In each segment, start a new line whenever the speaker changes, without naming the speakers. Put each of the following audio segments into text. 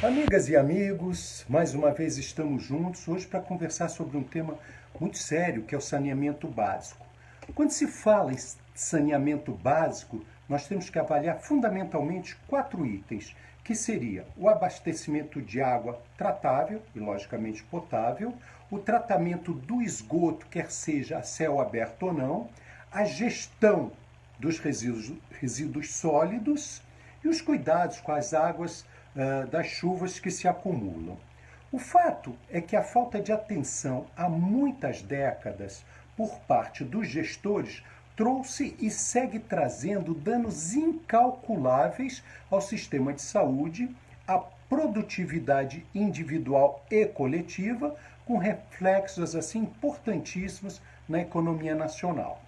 Amigas e amigos, mais uma vez estamos juntos hoje para conversar sobre um tema muito sério, que é o saneamento básico. Quando se fala em saneamento básico, nós temos que avaliar fundamentalmente 4 itens, que seria o abastecimento de água tratável e logicamente potável, o tratamento do esgoto, quer seja a céu aberto ou não, a gestão dos resíduos sólidos e os cuidados com as águas das chuvas que se acumulam. O fato é que a falta de atenção há muitas décadas por parte dos gestores trouxe e segue trazendo danos incalculáveis ao sistema de saúde, à produtividade individual e coletiva, com reflexos assim importantíssimos na economia nacional.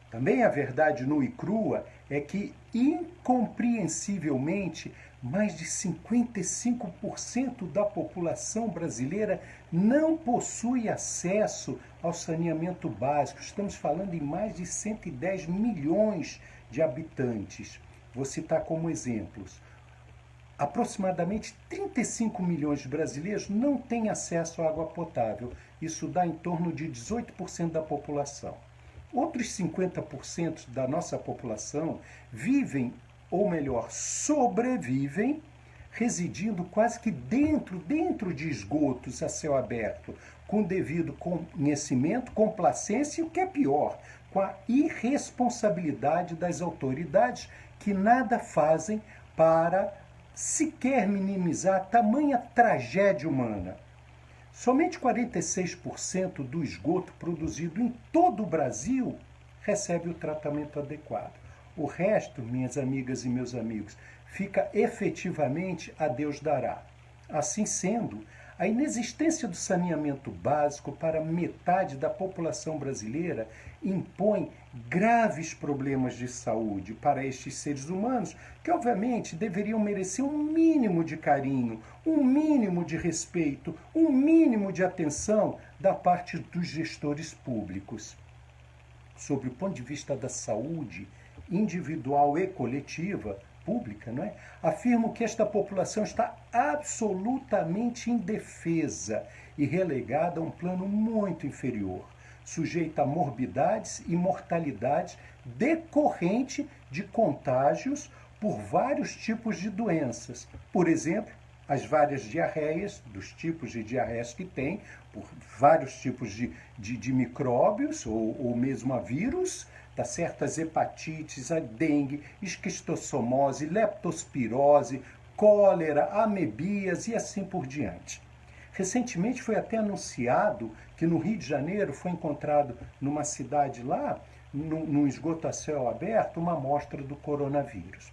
Também a verdade nua e crua é que, incompreensivelmente, mais de 55% da população brasileira não possui acesso ao saneamento básico. Estamos falando em mais de 110 milhões de habitantes. Vou citar como exemplos. Aproximadamente 35 milhões de brasileiros não têm acesso à água potável. Isso dá em torno de 18% da população. Outros 50% da nossa população vivem, ou melhor, sobrevivem, residindo quase que dentro de esgotos a céu aberto, com devido conhecimento, complacência e, o que é pior, com a irresponsabilidade das autoridades que nada fazem para sequer minimizar tamanha tragédia humana. Somente 46% do esgoto produzido em todo o Brasil recebe o tratamento adequado. O resto, minhas amigas e meus amigos, fica efetivamente a Deus dará. Assim sendo, a inexistência do saneamento básico para metade da população brasileira impõe graves problemas de saúde para estes seres humanos, que obviamente deveriam merecer um mínimo de carinho, um mínimo de respeito, um mínimo de atenção da parte dos gestores públicos. Sob o ponto de vista da saúde individual e coletiva, pública, não é? Afirmo que esta população está absolutamente indefesa e relegada a um plano muito inferior, sujeita a morbidades e mortalidades decorrente de contágios por vários tipos de doenças. Por exemplo, as várias diarreias, dos tipos de diarreias que tem, por vários tipos de micróbios ou mesmo a vírus, tá certo? As hepatites, a dengue, esquistossomose, leptospirose, cólera, amebias e assim por diante. Recentemente foi até anunciado que no Rio de Janeiro foi encontrado numa cidade lá, num esgoto a céu aberto, uma amostra do coronavírus.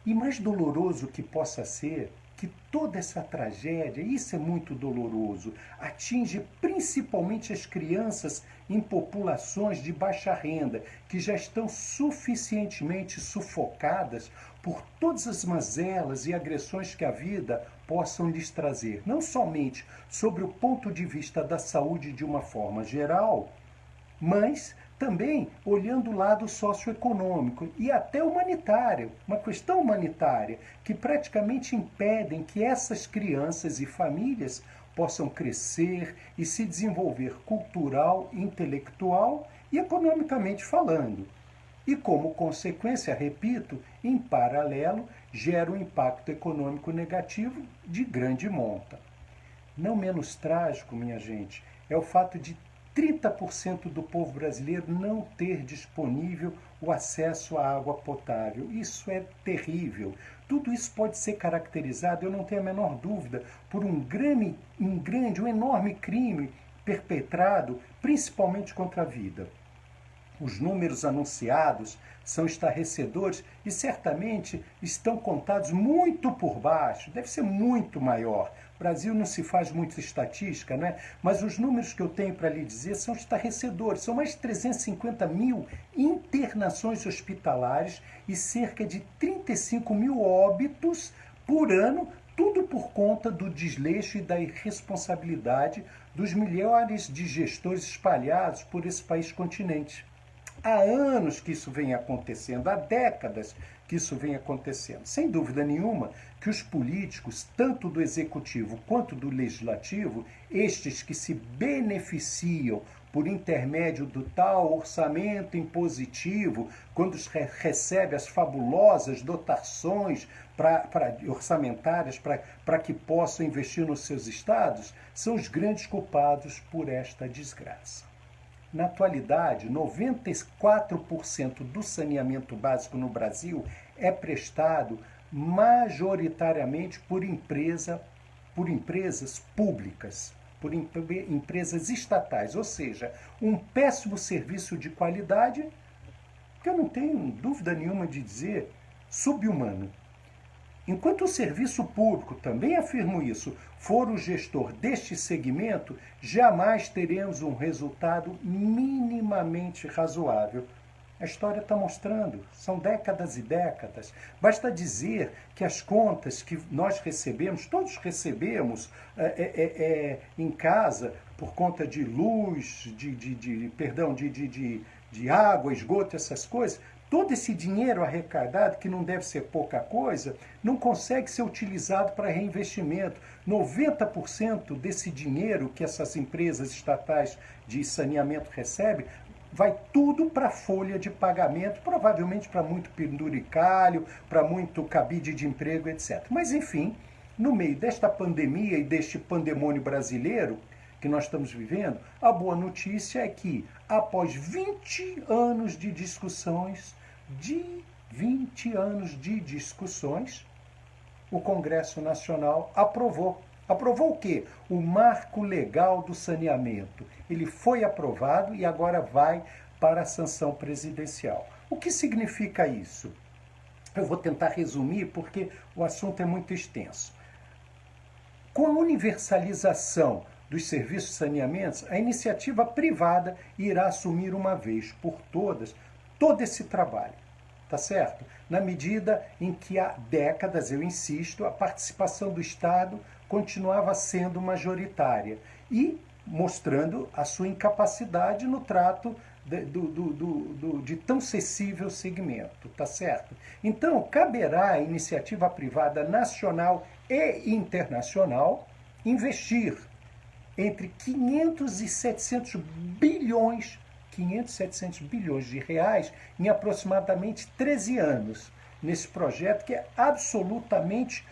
E mais doloroso que possa ser, que toda essa tragédia, isso é muito doloroso, atinge principalmente as crianças em populações de baixa renda, que já estão suficientemente sufocadas por todas as mazelas e agressões que a vida possam lhes trazer, não somente sobre o ponto de vista da saúde de uma forma geral, mas também olhando o lado socioeconômico e até humanitário, uma questão humanitária, que praticamente impedem que essas crianças e famílias possam crescer e se desenvolver cultural, intelectual e economicamente falando. E como consequência, repito, em paralelo, gera um impacto econômico negativo de grande monta. Não menos trágico, minha gente, é o fato de 30% do povo brasileiro não ter disponível o acesso à água potável. Isso é terrível. Tudo isso pode ser caracterizado, eu não tenho a menor dúvida, por um enorme crime perpetrado principalmente contra a vida. Os números anunciados são estarrecedores e certamente estão contados muito por baixo, deve ser muito maior. O Brasil não se faz muita estatística, né? Mas os números que eu tenho para lhe dizer são estarrecedores. São mais de 350 mil internações hospitalares e cerca de 35 mil óbitos por ano, tudo por conta do desleixo e da irresponsabilidade dos milhares de gestores espalhados por esse país continente. Há anos que isso vem acontecendo, há décadas que isso vem acontecendo? Sem dúvida nenhuma que os políticos, tanto do executivo quanto do legislativo, estes que se beneficiam por intermédio do tal orçamento impositivo, quando recebe as fabulosas dotações orçamentárias para que possam investir nos seus estados, são os grandes culpados por esta desgraça. Na atualidade, 94% do saneamento básico no Brasil é prestado majoritariamente por empresas públicas, por empresas estatais, ou seja, um péssimo serviço de qualidade, que eu não tenho dúvida nenhuma de dizer, subhumano. Enquanto o serviço público, também afirmo isso, for o gestor deste segmento, jamais teremos um resultado minimamente razoável. A história está mostrando, são décadas e décadas. Basta dizer que as contas que nós recebemos, todos recebemos em casa, por conta de luz, de água, esgoto, essas coisas, todo esse dinheiro arrecadado, que não deve ser pouca coisa, não consegue ser utilizado para reinvestimento. 90% desse dinheiro que essas empresas estatais de saneamento recebem vai tudo para a folha de pagamento, provavelmente para muito penduricalho, para muito cabide de emprego, etc. Mas, enfim, no meio desta pandemia e deste pandemônio brasileiro que nós estamos vivendo, a boa notícia é que, após 20 anos de discussões, o Congresso Nacional aprovou. Aprovou o quê? O Marco Legal do Saneamento. Ele foi aprovado e agora vai para a sanção presidencial. O que significa isso? Eu vou tentar resumir porque o assunto é muito extenso. Com a universalização dos serviços de saneamento, a iniciativa privada irá assumir uma vez por todas todo esse trabalho, tá certo? Na medida em que há décadas, eu insisto, a participação do Estado continuava sendo majoritária e mostrando a sua incapacidade no trato de tão sensível segmento, tá certo? Então, caberá à iniciativa privada nacional e internacional investir entre 500 e 700 bilhões de reais em aproximadamente 13 anos nesse projeto que é absolutamente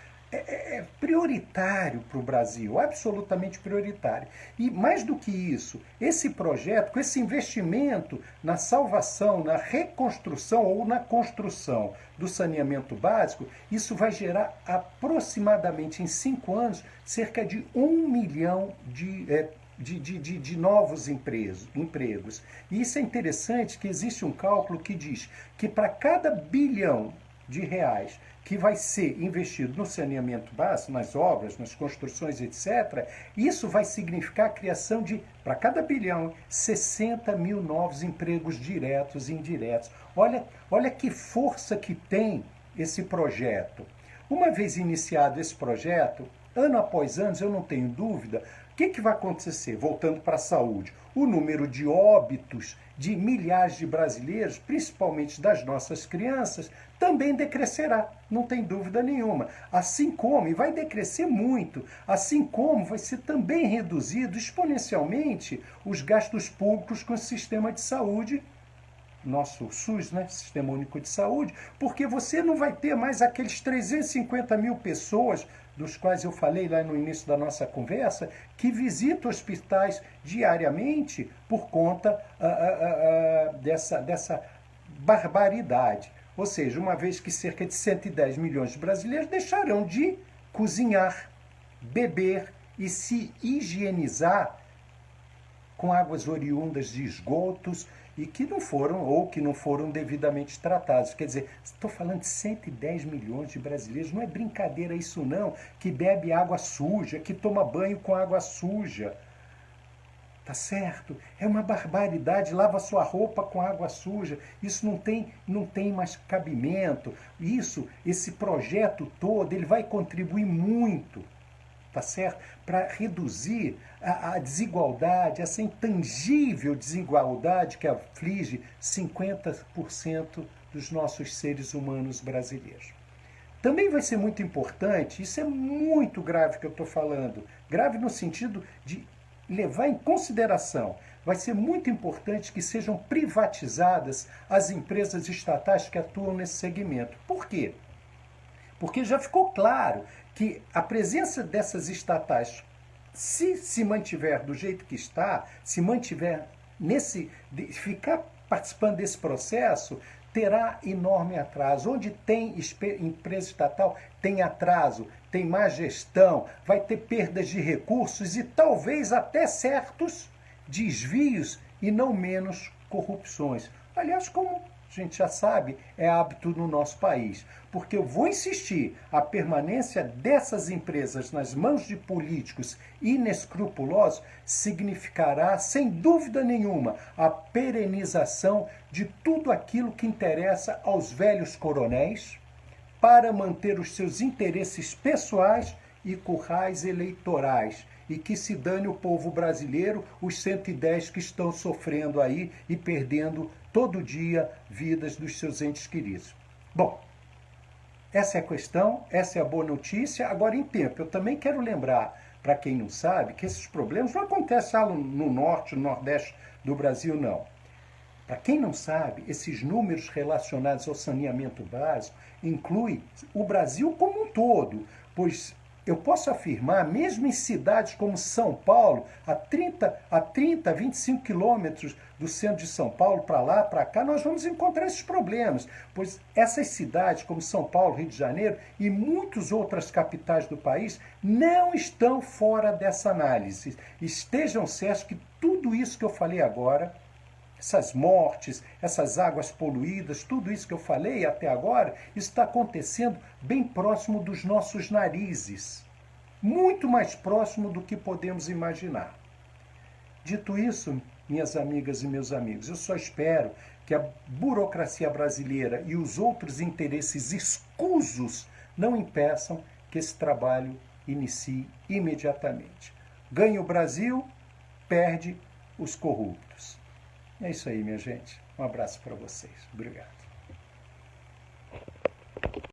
prioritário para o Brasil, absolutamente prioritário. E mais do que isso, esse projeto, com esse investimento na salvação, na reconstrução ou na construção do saneamento básico, isso vai gerar aproximadamente em 5 anos cerca de 1 milhão de novos empregos. E isso é interessante, que existe um cálculo que diz que para cada bilhão de reais que vai ser investido no saneamento básico, nas obras, nas construções, etc., isso vai significar a criação de, para cada bilhão, 60 mil novos empregos diretos e indiretos. Olha que força que tem esse projeto. Uma vez iniciado esse projeto, ano após ano, eu não tenho dúvida, o que vai acontecer? Voltando para a saúde, o número de óbitos de milhares de brasileiros, principalmente das nossas crianças, também decrescerá, não tem dúvida nenhuma. Assim como, e vai decrescer muito, assim como vai ser também reduzido exponencialmente os gastos públicos com o sistema de saúde, nosso SUS, né, Sistema Único de Saúde, porque você não vai ter mais aqueles 350 mil pessoas, dos quais eu falei lá no início da nossa conversa, que visitam hospitais diariamente por conta dessa barbaridade. Ou seja, uma vez que cerca de 110 milhões de brasileiros deixarão de cozinhar, beber e se higienizar com águas oriundas de esgotos e que não foram devidamente tratados. Quer dizer, estou falando de 110 milhões de brasileiros, não é brincadeira isso não, que bebe água suja, que toma banho com água suja. Tá certo? É uma barbaridade, lava sua roupa com água suja. Isso não tem mais cabimento. Esse projeto todo, ele vai contribuir muito, tá certo? Para reduzir a desigualdade, essa intangível desigualdade que aflige 50% dos nossos seres humanos brasileiros. Também vai ser muito importante, isso é muito grave que eu estou falando, grave no sentido de levar em consideração, vai ser muito importante que sejam privatizadas as empresas estatais que atuam nesse segmento. Por quê? Porque já ficou claro que a presença dessas estatais, se mantiver do jeito que está, se mantiver ficar participando desse processo, terá enorme atraso. Onde tem empresa estatal, tem atraso, tem má gestão, vai ter perdas de recursos e talvez até certos desvios e não menos corrupções. Aliás, como a gente já sabe, é hábito no nosso país. Porque eu vou insistir, a permanência dessas empresas nas mãos de políticos inescrupulosos significará, sem dúvida nenhuma, a perenização de tudo aquilo que interessa aos velhos coronéis para manter os seus interesses pessoais e currais eleitorais. E que se dane o povo brasileiro, os 110 que estão sofrendo aí e perdendo todo dia vidas dos seus entes queridos. Bom, essa é a questão, essa é a boa notícia. Agora, em tempo, eu também quero lembrar, para quem não sabe, que esses problemas não acontecem lá no norte, no nordeste do Brasil, não. Para quem não sabe, esses números relacionados ao saneamento básico incluem o Brasil como um todo, pois eu posso afirmar, mesmo em cidades como São Paulo, a 25 quilômetros do centro de São Paulo, para lá, para cá, nós vamos encontrar esses problemas, pois essas cidades como São Paulo, Rio de Janeiro e muitas outras capitais do país não estão fora dessa análise. Estejam certos que tudo isso que eu falei agora, essas mortes, essas águas poluídas, tudo isso que eu falei até agora, está acontecendo bem próximo dos nossos narizes. Muito mais próximo do que podemos imaginar. Dito isso, minhas amigas e meus amigos, eu só espero que a burocracia brasileira e os outros interesses escusos não impeçam que esse trabalho inicie imediatamente. Ganha o Brasil, perde os corruptos. É isso aí, minha gente. Um abraço para vocês. Obrigado.